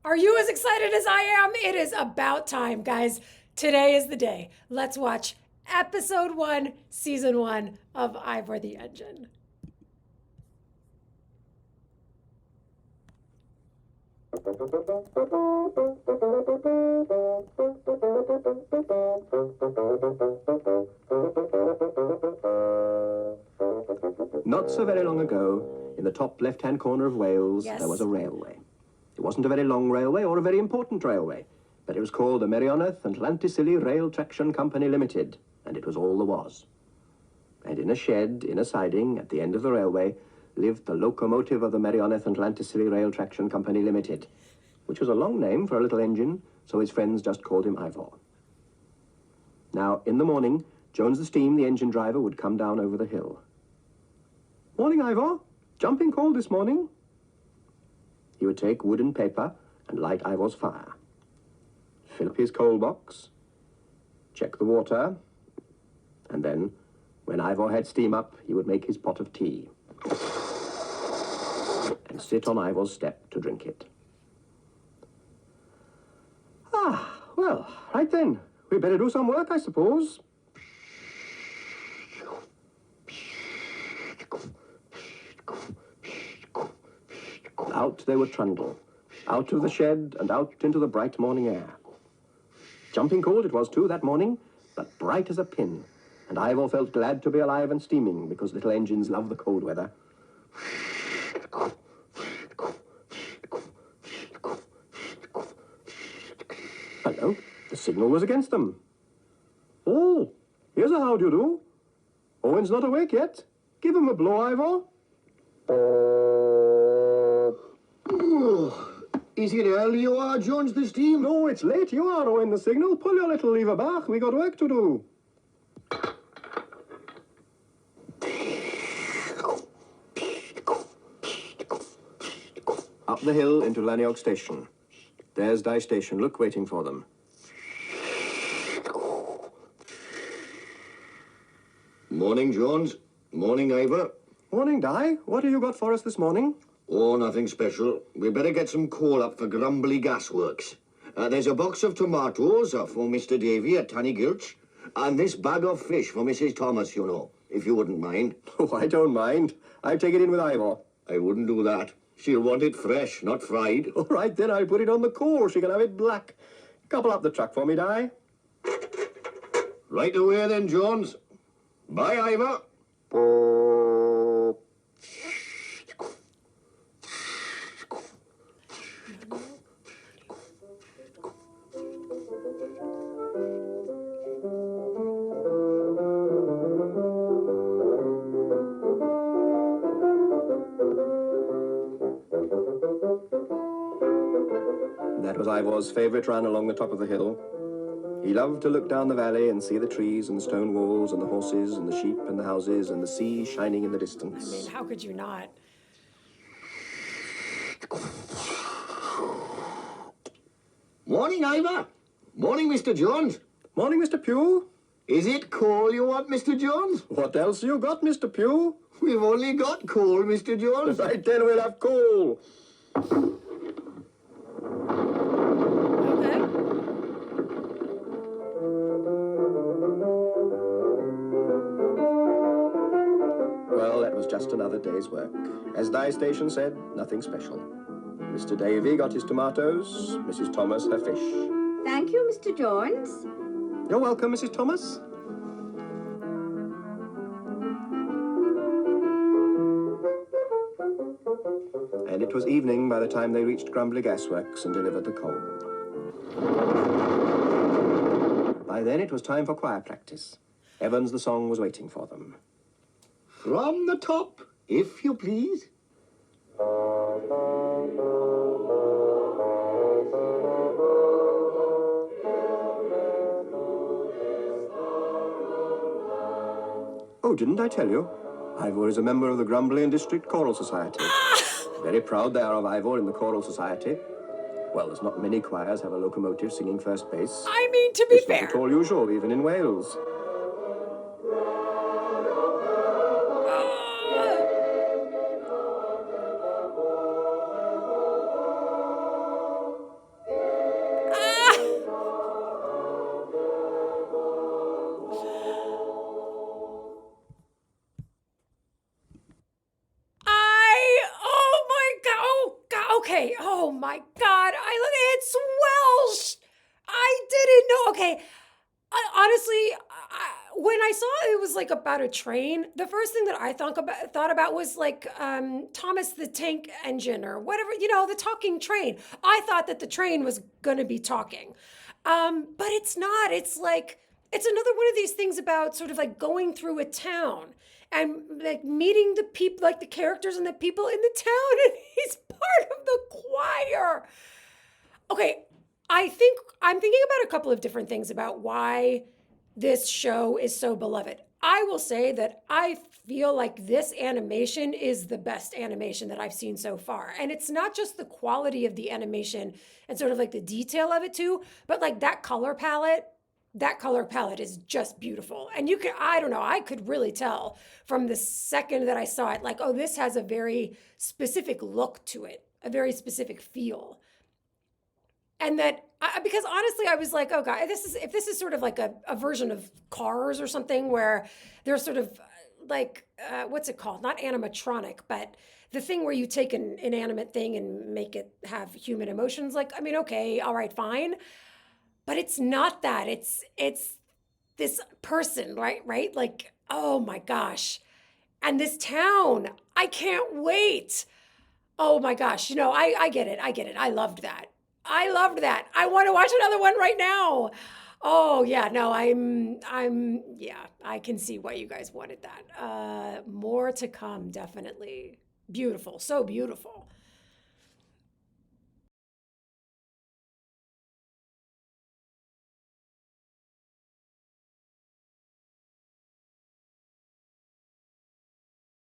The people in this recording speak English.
Are you as excited as I am? It is about time, guys. Today is the day. Let's watch episode 1, season 1 of Ivor the Engine. Not so very long ago, in the top left-hand corner of Wales, Yes. there was a railway. It wasn't a very long railway or a very important railway, but it was called the Meirionydd and Llantysilio Rail Traction Company Limited, and it was all there was. And in a shed, in a siding, at the end of the railway, lived the locomotive of the Meirionydd and Llantysilio Rail Traction Company Limited, which was a long name for a little engine, so his friends just called him Ivor. Now, in the morning, Jones the Steam, the engine driver, would come down over the hill. "Morning, Ivor. Jumping cold this morning." He would take wood and paper and light Ivor's fire, fill up his coal box, check the water, and then, when Ivor had steam up, he would make his pot of tea and sit on Ivor's step to drink it. Well, right then. We'd better do some work, I suppose. Out they would trundle, out of the shed and out into the bright morning air. Jumping cold it was too that morning, but bright as a pin, and Ivor felt glad to be alive and steaming, because little engines love the cold weather. Hello, the signal was against them. "Oh, here's a how-do-you-do. Owen's not awake yet. Give him a blow, Ivor." Is it early you are, Jones, this team? "No, it's late you are, Owen, the signal. Pull your little lever back. We got work to do." Up the hill into Lanniog Station. There's Die Station. Look, waiting for them. Morning, Jones. Morning, Ivor. "Morning, Die. What have you got for us this morning?" Oh, nothing special. We better get some coal up for Grumbly Gasworks. There's a box of tomatoes for Mr. Davy at Tanny Gilch, and this bag of fish for Mrs. Thomas, you know, if you wouldn't mind. "Oh, I don't mind. I'll take it in with Ivor." I wouldn't do that. She'll want it fresh, not fried. "All right, then I'll put it on the coal. She can have it black. Couple up the truck for me, Die." Right away then, Jones. Bye, Ivor. That was Ivor's favourite run along the top of the hill. He loved to look down the valley and see the trees and the stone walls and the horses and the sheep and the houses and the sea shining in the distance. I mean, how could you not? Morning, Ivor. Morning, Mr. Jones. "Morning, Mr. Pugh. Is it coal you want, Mr. Jones? What else you got, Mr. Pugh?" We've only got coal, Mr. Jones. "Right then, we'll have coal." Okay. Well, that was just another day's work. As Die Station said, nothing special. Mr. Davy got his tomatoes, Mrs. Thomas her fish. Thank you, Mr. Jones. "You're welcome, Mrs. Thomas." And it was evening by the time they reached Grumbly Gasworks and delivered the coal. By then it was time for choir practice. Evans the Song was waiting for them. From the top, if you please. Oh, didn't I tell you? Ivor is a member of the Grumbly and District Choral Society. Very proud they are of Ivor in the Choral Society. Well, there's not many choirs have a locomotive singing first bass. I mean, to be It's not fair. at all usual, even in Wales. Okay. Oh my God. It's Welsh. I didn't know. Okay. Honestly, when I saw it was like about a train, the first thing that I thought about was like Thomas the Tank Engine or whatever, the talking train. I thought that the train was going to be talking. But it's not. It's like, it's another one of these things about sort of like going through a town and like meeting the people, like the characters and the people in the town. And he's part of the choir. Okay, I'm thinking about a couple of different things about why this show is so beloved. I will say that I feel like this animation is the best animation that I've seen so far. And it's not just the quality of the animation and sort of like the detail of it too, but like that color palette is just beautiful. And I don't know, I could really tell from the second that I saw it, like, oh, this has a very specific look to it, a very specific feel. And because honestly, I was like, oh God, if this is sort of like a version of Cars or something where they're sort of like, what's it called? Not animatronic, but the thing where you take an inanimate thing and make it have human emotions. Like, I mean, okay, all right, fine. But it's not that. It's this person, right? Right? Like, oh my gosh. And this town, I can't wait. Oh my gosh. I get it. I loved that. I want to watch another one right now. Oh yeah, no, yeah, I can see why you guys wanted that. More to come, definitely. Beautiful, so beautiful.